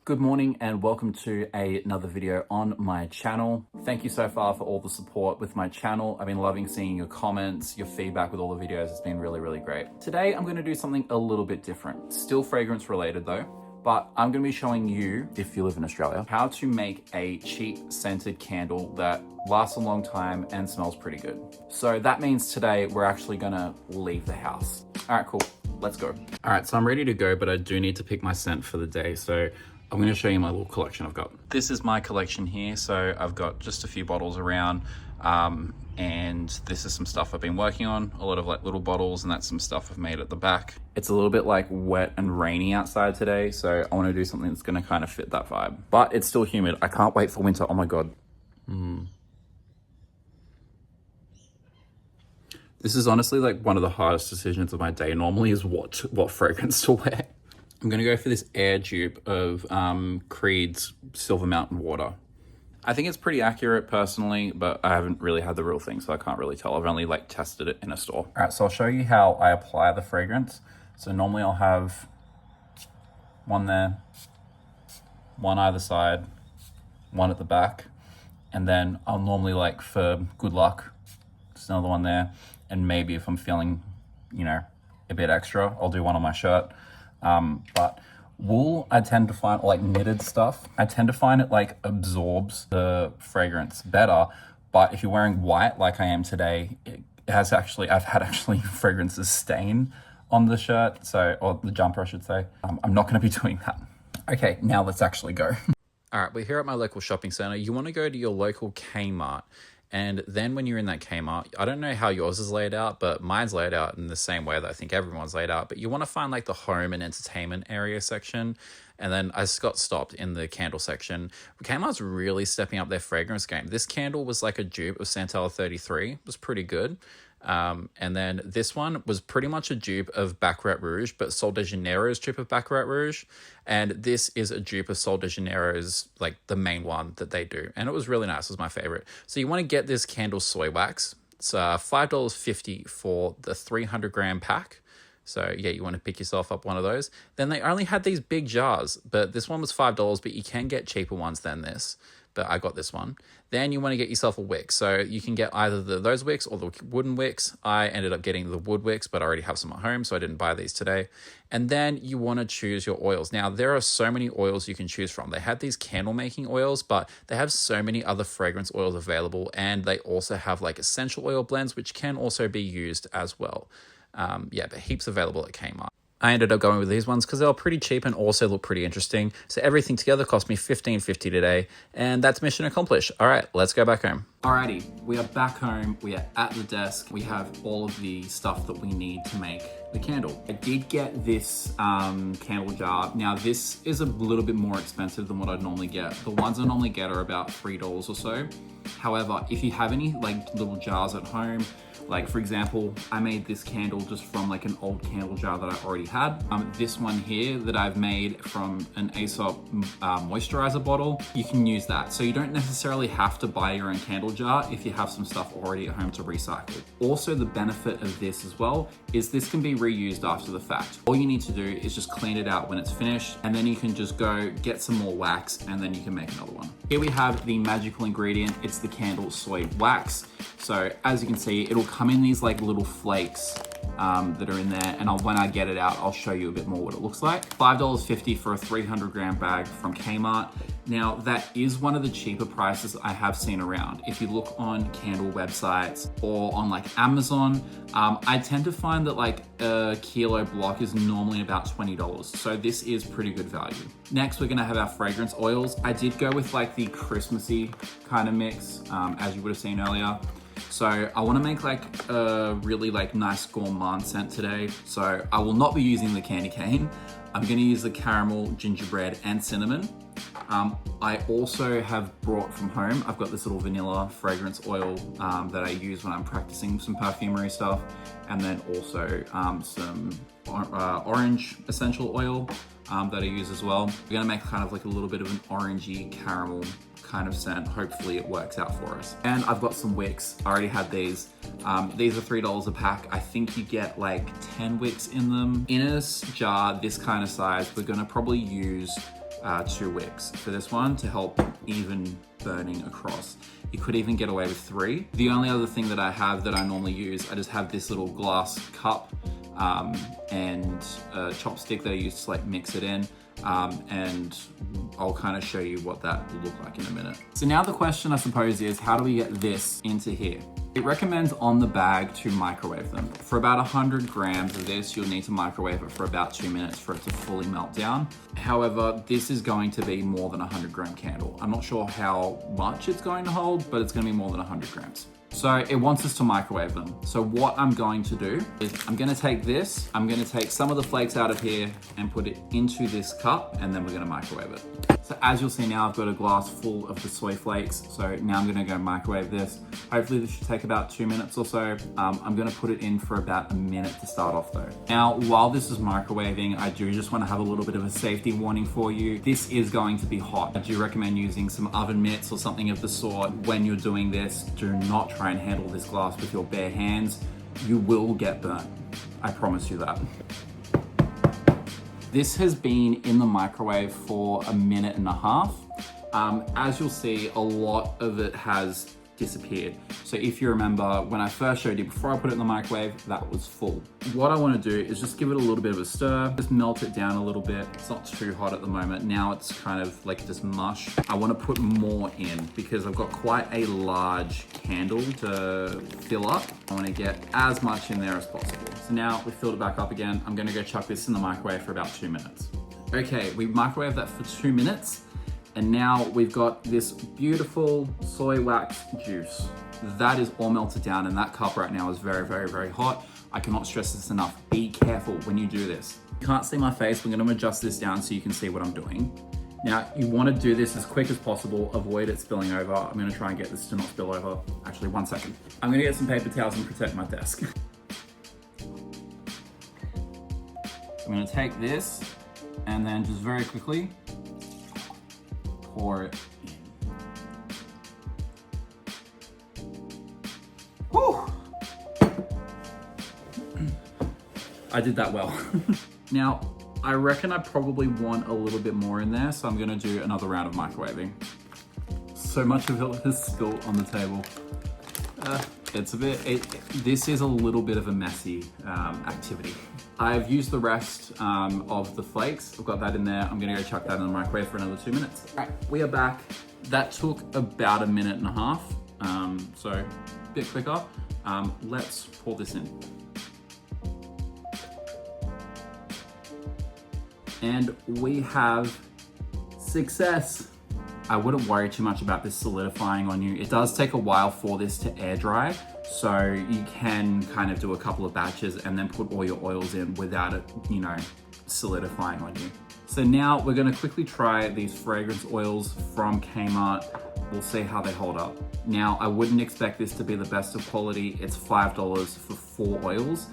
Good morning and welcome to another video on my channel. Thank you so far for all the support with my channel. I've been loving seeing your comments, your feedback with all the videos. It's been really great. Today, I'm gonna do something a little bit different. Still fragrance related though, but I'm gonna be showing you, if you live in Australia, how to make a cheap scented candle that lasts a long time and smells pretty good. So that means today we're actually gonna leave the house. All right, cool, let's go. All right, so I'm ready to go, but I do need to pick my scent for the day. So I'm going to show you my little collection I've got. This is my collection here. So I've got just a few bottles around, and this is some stuff I've been working on, a lot of like little bottles, and that's some stuff I've made at the back. It's a little bit like wet and rainy outside today, so I want to do something that's going to kind of fit that vibe. But it's still humid. I can't wait for winter. Oh my God. This is honestly like one of the hardest decisions of my day normally is what fragrance to wear. I'm gonna go for this air dupe of Creed's Silver Mountain Water. I think it's pretty accurate personally, but I haven't really had the real thing, so I can't really tell. I've only like tested it in a store. All right, so I'll show you how I apply the fragrance. So normally I'll have one there, one either side, one at the back, and then I'll normally, like for good luck, just another one there, and maybe if I'm feeling, you know, a bit extra, I'll do one on my shirt. But wool, I tend to find, like knitted stuff, I tend to find it like absorbs the fragrance better. But if you're wearing white like I am today, it has actually, I've had actually fragrances stain on the shirt, so, or the jumper I should say. I'm not going to be doing that. Okay, now let's actually go. All right, we're here at my local shopping center. You want to go to your local Kmart. And then when you're in that Kmart, I don't know how yours is laid out, but mine's laid out in the same way that I think everyone's laid out. But you want to find like the home and entertainment area section. And then I just got stopped in the candle section. Kmart's really stepping up their fragrance game. This candle was like a dupe of Santal 33. It was pretty good. And then this one was pretty much a dupe of Baccarat Rouge, but Sol de Janeiro's dupe of Baccarat Rouge. And this is a dupe of Sol de Janeiro's, like the main one that they do. And it was really nice. It was my favorite. So you want to get this candle soy wax. It's $5.50 for the 300 gram pack. So yeah, you want to pick yourself up one of those. Then they only had these big jars, but this one was $5, but you can get cheaper ones than this. But I got this one. Then you want to get yourself a wick. So you can get either those wicks or the wooden wicks. I ended up getting the wood wicks, but I already have some at home, so I didn't buy these today. And then you want to choose your oils. Now, there are so many oils you can choose from. They have these candle making oils, but they have so many other fragrance oils available. And they also have like essential oil blends, which can also be used as well. Yeah, but heaps available at Kmart. I ended up going with these ones because they were pretty cheap and also look pretty interesting. So everything together cost me $15.50 today, and that's mission accomplished. All right, let's go back home. Alrighty, we are back home. We are at the desk. We have all of the stuff that we need to make the candle. I did get this candle jar. Now this is a little bit more expensive than what I'd normally get. The ones I normally get are about $3 or so. However, if you have any like little jars at home, like for example, I made this candle just from like an old candle jar that I already had. This one here that I've made from an Aesop moisturizer bottle, you can use that. So you don't necessarily have to buy your own candle jar if you have some stuff already at home to recycle. Also, the benefit of this as well is this can be reused after the fact. All you need to do is just clean it out when it's finished, and then you can just go get some more wax and then you can make another one. Here we have the magical ingredient. It's the candle soy wax. So as you can see, it'll come in these like little flakes that are in there, and when I get it out, I'll show you a bit more what it looks like. $5.50 for a 300 gram bag from Kmart. Now that is one of the cheaper prices I have seen around. If you look on candle websites or on like Amazon, I tend to find that like a kilo block is normally about $20. So this is pretty good value. Next, we're gonna have our fragrance oils. I did go with like the Christmassy kind of mix, as you would have seen earlier. So I want to make like a really like nice gourmand scent today. So I will not be using the candy cane. I'm going to use the caramel, gingerbread, and cinnamon. I also have brought from home, I've got this little vanilla fragrance oil that I use when I'm practicing some perfumery stuff. And then also some orange essential oil that I use as well. We're going to make kind of like a little bit of an orangey caramel kind of scent. Hopefully it works out for us. And I've got some wicks. I already had these. These are $3 a pack. I think you get like 10 wicks in them. In a jar this kind of size, we're gonna probably use 2 wicks for this one to help even burning across. You could even get away with 3. The only other thing that I have that I normally use, I just have this little glass cup and a chopstick that I use to like mix it in. And I'll kind of show you what that will look like in a minute. So now the question I suppose is, how do we get this into here? It recommends on the bag to microwave them. For about 100 grams of this, you'll need to microwave it for about 2 minutes for it to fully melt down. However, this is going to be more than a 100-gram candle. I'm not sure how much it's going to hold, but it's going to be more than 100 grams. So it wants us to microwave them. So what I'm going to do is I'm going to take this, I'm going to take some of the flakes out of here and put it into this cup, and then we're going to microwave it. So as you'll see now, I've got a glass full of the soy flakes. So now I'm going to go microwave this. Hopefully this should take about 2 minutes or so. I'm going to put it in for about a minute to start off though. Now, while this is microwaving, I do just want to have a little bit of a safety warning for you. This is going to be hot. I do recommend using some oven mitts or something of the sort when you're doing this. Do not try and handle this glass with your bare hands. You will get burnt. I promise you that. This has been in the microwave for a minute and a half. As you'll see, a lot of it has disappeared. So if you remember, when I first showed you, before I put it in the microwave, that was full. What I want to do is just give it a little bit of a stir, just melt it down a little bit. It's not too hot at the moment. Now it's kind of like just mush. I want to put more in because I've got quite a large candle to fill up. I want to get as much in there as possible. So now we've filled it back up again. I'm going to go chuck this in the microwave for about 2 minutes. Okay, we microwaved that for 2 minutes. And now we've got this beautiful soy wax juice. That is all melted down, and that cup right now is very, very, very hot. I cannot stress this enough. Be careful when you do this. You can't see my face. We're gonna adjust this down so you can see what I'm doing. Now, you wanna do this as quick as possible. Avoid it spilling over. I'm gonna try and get this to not spill over. Actually, 1 second. I'm gonna get some paper towels and protect my desk. I'm gonna take this and then just very quickly pour it in. Whew. I did that well. Now, I reckon I probably want a little bit more in there, so I'm gonna do another round of microwaving. So much of it has spilled on the table. This is a little bit of a messy activity. I've used the rest of the flakes. I've got that in there. I'm gonna go chuck that in the microwave for another 2 minutes. All right, we are back. That took about a minute and a half, so a bit quicker. Let's pour this in. And we have success. I wouldn't worry too much about this solidifying on you. It does take a while for this to air dry, so you can kind of do a couple of batches and then put all your oils in without it, solidifying on you. So now we're gonna quickly try these fragrance oils from Kmart. We'll see how they hold up. Now, I wouldn't expect this to be the best of quality. It's $5 for 4 oils,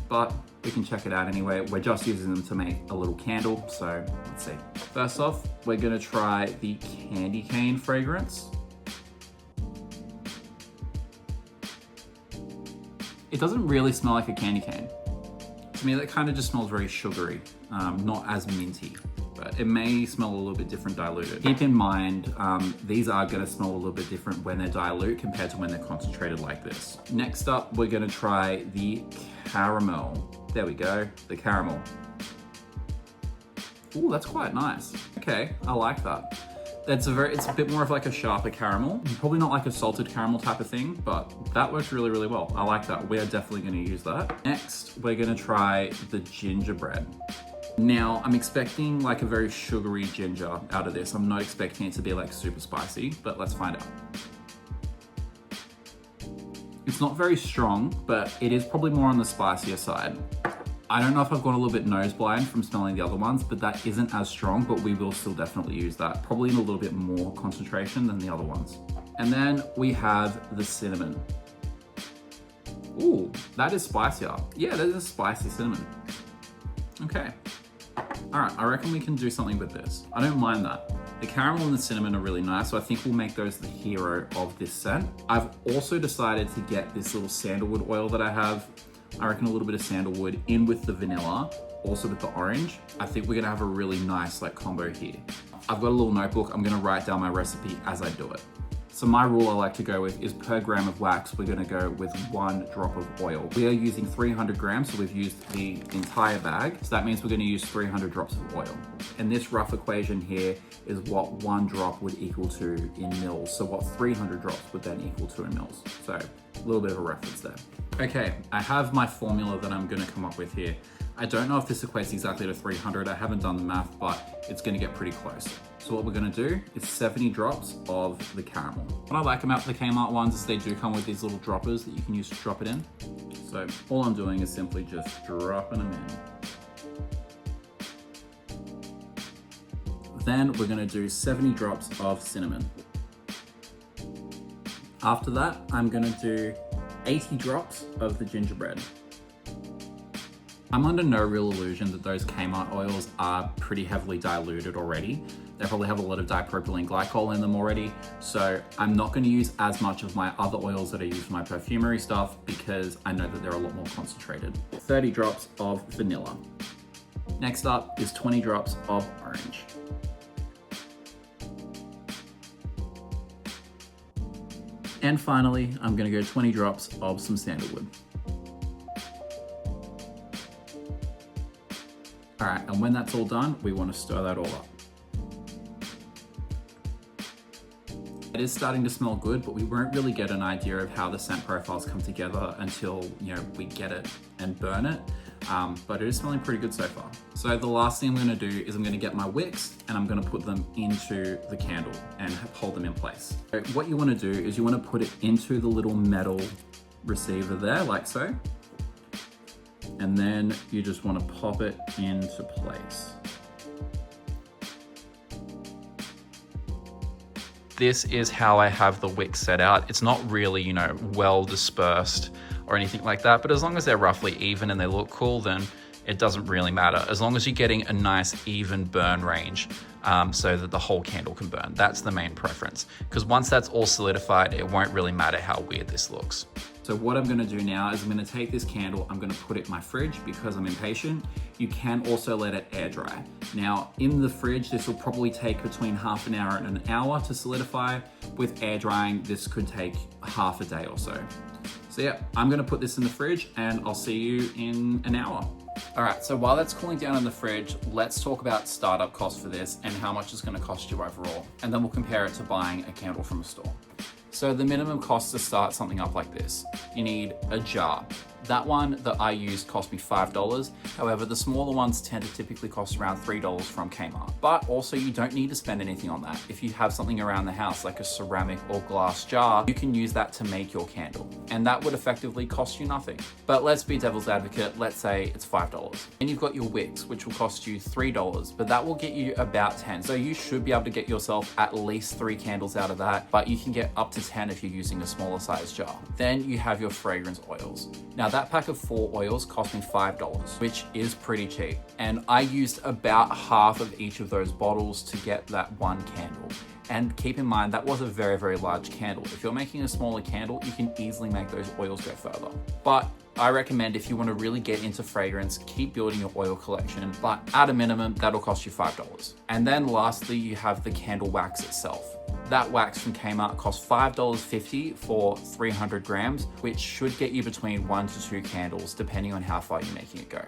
but we can check it out anyway. We're just using them to make a little candle, so let's see. First off, we're gonna try the candy cane fragrance. It doesn't really smell like a candy cane. To me, that kind of just smells very sugary, not as minty, but it may smell a little bit different diluted. Keep in mind, these are gonna smell a little bit different when they're dilute compared to when they're concentrated like this. Next up, we're gonna try the caramel. There we go, the caramel. Ooh, that's quite nice. Okay, I like that. It's a bit more of like a sharper caramel. Probably not like a salted caramel type of thing, but that works really, really well. I like that. We're definitely gonna use that. Next, we're gonna try the gingerbread. Now, I'm expecting like a very sugary ginger out of this. I'm not expecting it to be like super spicy, but let's find out. It's not very strong, but it is probably more on the spicier side. I don't know if I've gone a little bit nose blind from smelling the other ones, but that isn't as strong, but we will still definitely use that. Probably in a little bit more concentration than the other ones. And then we have the cinnamon. Ooh, that is spicier. Yeah, that is a spicy cinnamon. Okay. All right, I reckon we can do something with this. I don't mind that. The caramel and the cinnamon are really nice, so I think we'll make those the hero of this scent. I've also decided to get this little sandalwood oil that I have. I reckon a little bit of sandalwood in with the vanilla also with the orange, I think we're gonna have a really nice like combo here. I've got a little notebook. I'm gonna write down my recipe as I do it. So my rule I like to go with is per gram of wax, we're gonna go with 1 drop of oil. We are using 300 grams, so we've used the entire bag. So that means we're gonna use 300 drops of oil. And this rough equation here is what 1 drop would equal to in mils. So what 300 drops would then equal to in mils. So a little bit of a reference there. Okay, I have my formula that I'm gonna come up with here. I don't know if this equates exactly to 300. I haven't done the math, but it's gonna get pretty close. So what we're gonna do is 70 drops of the caramel. What I like about the Kmart ones is they do come with these little droppers that you can use to drop it in. So all I'm doing is simply just dropping them in. Then we're gonna do 70 drops of cinnamon. After that, I'm gonna do 80 drops of the gingerbread. I'm under no real illusion that those Kmart oils are pretty heavily diluted already. They probably have a lot of dipropylene glycol in them already, so I'm not going to use as much of my other oils that I use for my perfumery stuff because I know that they're a lot more concentrated. 30 drops of vanilla. Next up is 20 drops of orange. And finally, I'm going to go 20 drops of some sandalwood. All right, and when that's all done, we want to stir that all up. It is starting to smell good, but we won't really get an idea of how the scent profiles come together until we get it and burn it. But it is smelling pretty good so far. So the last thing I'm gonna do is I'm gonna get my wicks and I'm gonna put them into the candle and hold them in place. So what you wanna do is you wanna put it into the little metal receiver there, like so. And then you just wanna pop it into place. This is how I have the wicks set out. It's not really, well dispersed or anything like that, but as long as they're roughly even and they look cool, then it doesn't really matter. As long as you're getting a nice even burn range so that the whole candle can burn. That's the main preference. Because once that's all solidified, it won't really matter how weird this looks. So what I'm gonna do now is I'm gonna take this candle, I'm gonna put it in my fridge because I'm impatient. You can also let it air dry. Now in the fridge, this will probably take between half an hour and an hour to solidify. With air drying, this could take half a day or so. So yeah, I'm gonna put this in the fridge and I'll see you in an hour. All right, so while that's cooling down in the fridge, let's talk about startup costs for this and how much it's gonna cost you overall. And then we'll compare it to buying a candle from a store. So the minimum cost to start something up like this, you need a jar. That one that I used cost me $5. However, the smaller ones tend to typically cost around $3 from Kmart. But also you don't need to spend anything on that. If you have something around the house like a ceramic or glass jar, you can use that to make your candle. And that would effectively cost you nothing. But let's be devil's advocate, let's say it's $5. And you've got your wicks, which will cost you $3, but that will get you about 10. So you should be able to get yourself at least 3 candles out of that, but you can get up to 10 if you're using a smaller size jar. Then you have your fragrance oils. Now that pack of 4 oils cost me $5, which is pretty cheap. And I used about half of each of those bottles to get that one candle. And keep in mind, that was a very, very large candle. If you're making a smaller candle, you can easily make those oils go further. But I recommend if you want to really get into fragrance, keep building your oil collection, but at a minimum, that'll cost you $5. And then lastly, you have the candle wax itself. That wax from Kmart costs $5.50 for 300 grams, which should get you between 1 to 2 candles, depending on how far you're making it go.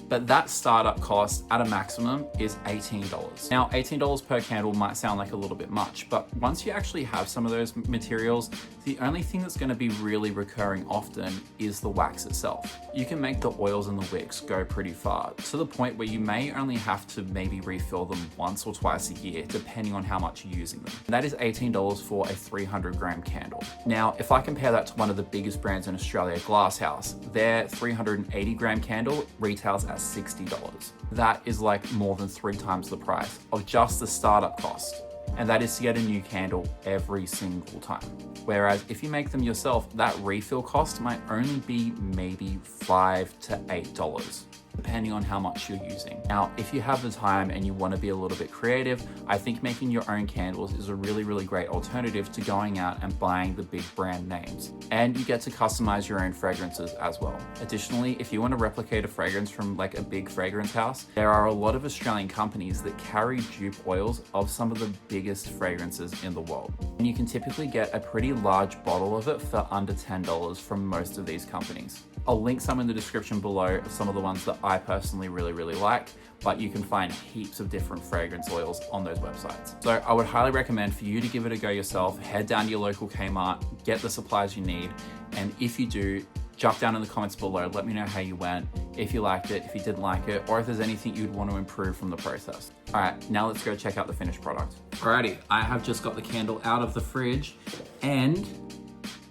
But that startup cost at a maximum is $18. Now, $18 per candle might sound like a little bit much, but once you actually have some of those materials, the only thing that's going to be really recurring often is the wax itself. You can make the oils and the wicks go pretty far, to the point where you may only have to maybe refill them once or twice a year, depending on how much you're using them. And that is $18 for a 300 gram candle. Now, if I compare that to one of the biggest brands in Australia, Glass House, their 380 gram candle retails at $60. That is like more than 3 times the price of just the startup cost. And that is to get a new candle every single time. Whereas if you make them yourself, that refill cost might only be maybe $5 to $8. depending on how much you're using. Now, if you have the time and you want to be a little bit creative, I think making your own candles is a really, really great alternative to going out and buying the big brand names. And you get to customize your own fragrances as well. Additionally, if you want to replicate a fragrance from like a big fragrance house, there are a lot of Australian companies that carry dupe oils of some of the biggest fragrances in the world. And you can typically get a pretty large bottle of it for under $10 from most of these companies. I'll link some in the description below of some of the ones that I personally really like, but you can find heaps of different fragrance oils on those websites. So I would highly recommend for you to give it a go yourself. Head down to your local Kmart, get the supplies you need, and if you do, jump down in the comments below, let me know how you went, if you liked it, if you didn't like it, or if there's anything you'd want to improve from the process. All right, now let's go check out the finished product. Alrighty, I have just got the candle out of the fridge and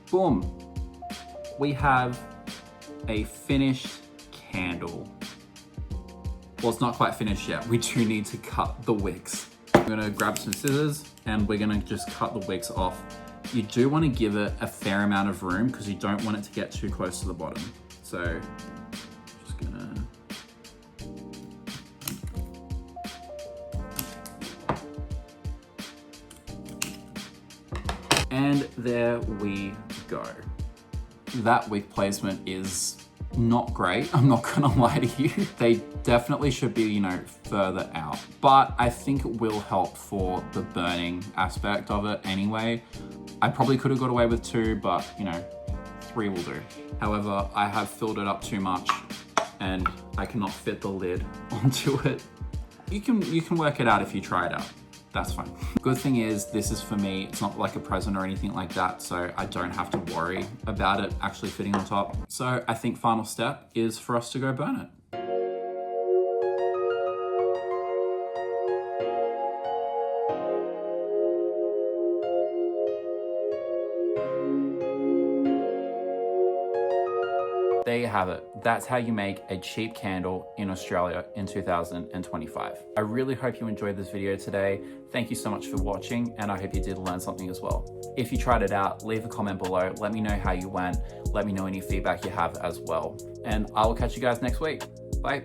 boom, we have a finished candle. Well, it's not quite finished yet. We do need to cut the wicks. I'm gonna grab some scissors and we're gonna just cut the wicks off. You do want to give it a fair amount of room because you don't want it to get too close to the bottom. So just gonna and there we go. That wick placement is not great, I'm not gonna lie to you. They definitely should be, you know, further out, but I think it will help for the burning aspect of it anyway. I probably could have got away with 2, but you know, 3 will do. However, I have filled it up too much and I cannot fit the lid onto it. You can work it out if you try it out. That's fine. Good thing is this is for me. It's not like a present or anything like that, so I don't have to worry about it actually fitting on top. So I think final step is for us to go burn it. There you have it. That's how you make a cheap candle in Australia in 2025. I really hope you enjoyed this video today. Thank you so much for watching, and I hope you did learn something as well. If you tried it out, leave a comment below. Let me know how you went. Let me know any feedback you have as well. And I will catch you guys next week. Bye.